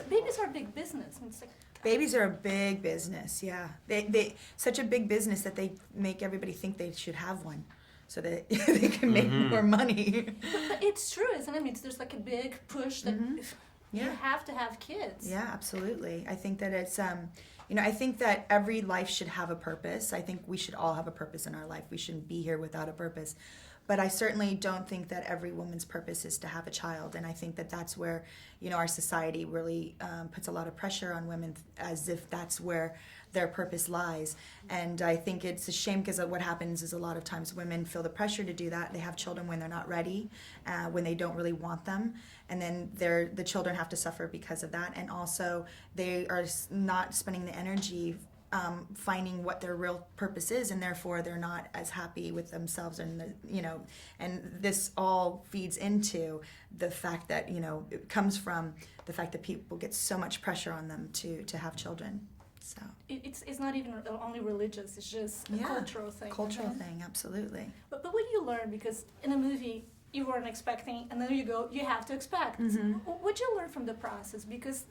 Babies are a big business. It's like Babies are a big business, yeah. They such a big business that they make everybody think they should have one, so that they can make more money. but it's true, isn't it? I mean, there's like a big push that you Yeah. have to have kids. Yeah, absolutely. I think that it's I think that every life should have a purpose. I think we should all have a purpose in our life. We shouldn't be here without a purpose. But I certainly don't think that every woman's purpose is to have a child. And I think that that's where, our society really puts a lot of pressure on women as if that's where their purpose lies. And I think it's a shame because what happens is a lot of times women feel the pressure to do that. They have children when they're not ready, when they don't really want them. And then the children have to suffer because of that. And also they are not spending the energy finding what their real purpose is, and therefore they're not as happy with themselves, and and this all feeds into the fact that it comes from the fact that people get so much pressure on them to have children. So it's not even only religious; it's just a cultural thing. Cultural thing, absolutely. But what do you learn? Because in a movie you weren't expecting, and then you have to expect. What did you learn from the process? Because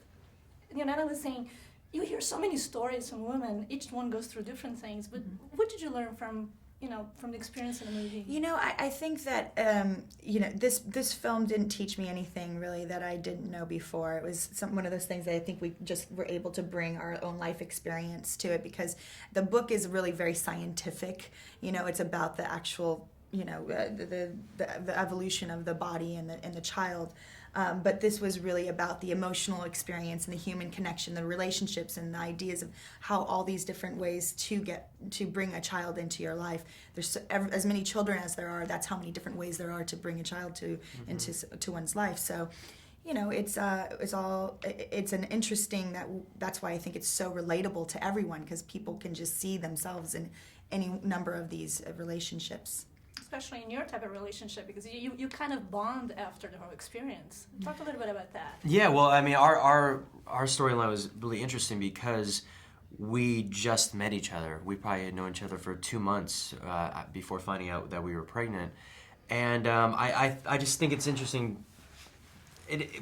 I was saying, you hear so many stories from women. Each one goes through different things. But what did you learn from the experience in the movie? I think that this film didn't teach me anything really that I didn't know before. It was one of those things that I think we just were able to bring our own life experience to it, because the book is really very scientific. It's about the actual the evolution of the body and the child. But this was really about the emotional experience and the human connection, the relationships, and the ideas of how all these different ways to bring a child into your life. There's as many children as there are. That's how many different ways there are to bring a child into one's life. So, it's an interesting that's why I think it's so relatable to everyone, because people can just see themselves in any number of these relationships. Especially in your type of relationship, because you kind of bond after the whole experience. Talk a little bit about that. Yeah, well, I mean, our storyline was really interesting because we just met each other. We probably had known each other for 2 months before finding out that we were pregnant. And I just think it's interesting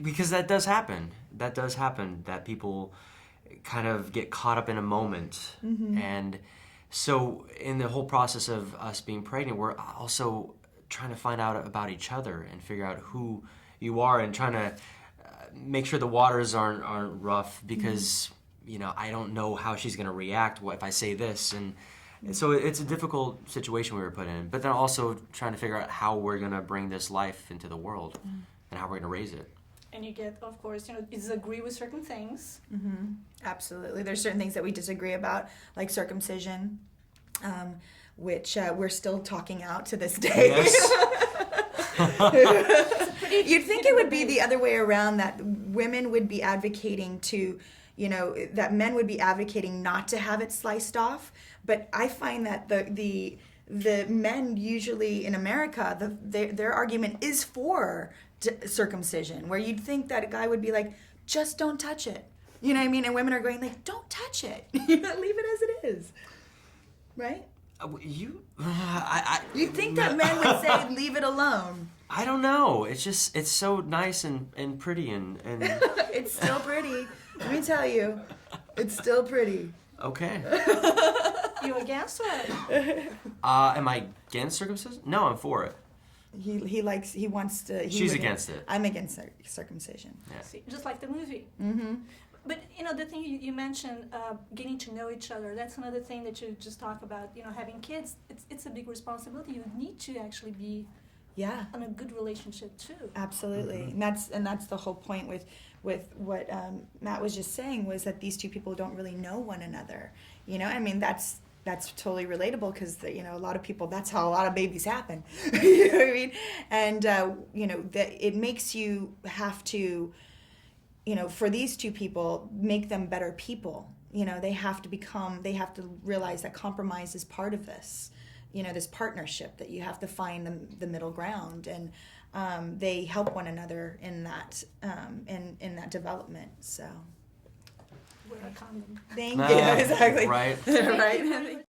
because that does happen. That people kind of get caught up in a moment. And so in the whole process of us being pregnant, we're also trying to find out about each other and figure out who you are, and trying to make sure the waters aren't rough, because I don't know how she's going to react if I say this, and so it's a difficult situation we were put in. But then also trying to figure out how we're going to bring this life into the world and how we're going to raise it. And you get, of course, disagree with certain things. Absolutely. There's certain things that we disagree about, like circumcision, which we're still talking out to this day. Yes. You'd think it would be the other way around, that women would be advocating that men would be advocating not to have it sliced off. But I find that the men usually in America, their argument is for circumcision, where you'd think that a guy would be like, just don't touch it. You know what I mean? And women are going like, don't touch it. Leave it as it is. Right? You'd think that men would say, leave it alone. I don't know. It's so nice and pretty and It's still pretty. Let me tell you. It's still pretty. Okay. You against it? Am I against circumcision? No, I'm for it. He wants to. She's against it. I'm against circumcision. Yeah. See, just like the movie. But the thing you mentioned, getting to know each other. That's another thing that you just talk about. Having kids, it's a big responsibility. You need to actually be in a good relationship too. Absolutely, and that's the whole point with what Matt was just saying, was that these two people don't really know one another. I mean, that's totally relatable, because a lot of people, that's how a lot of babies happen. You know what I mean? And that it makes you have to, for these two people, make them better people. They have to realize that compromise is part of this. This partnership, that you have to find the middle ground, and they help one another in that in that development. So. Wear a condom. Thank you. Exactly. Right. Right.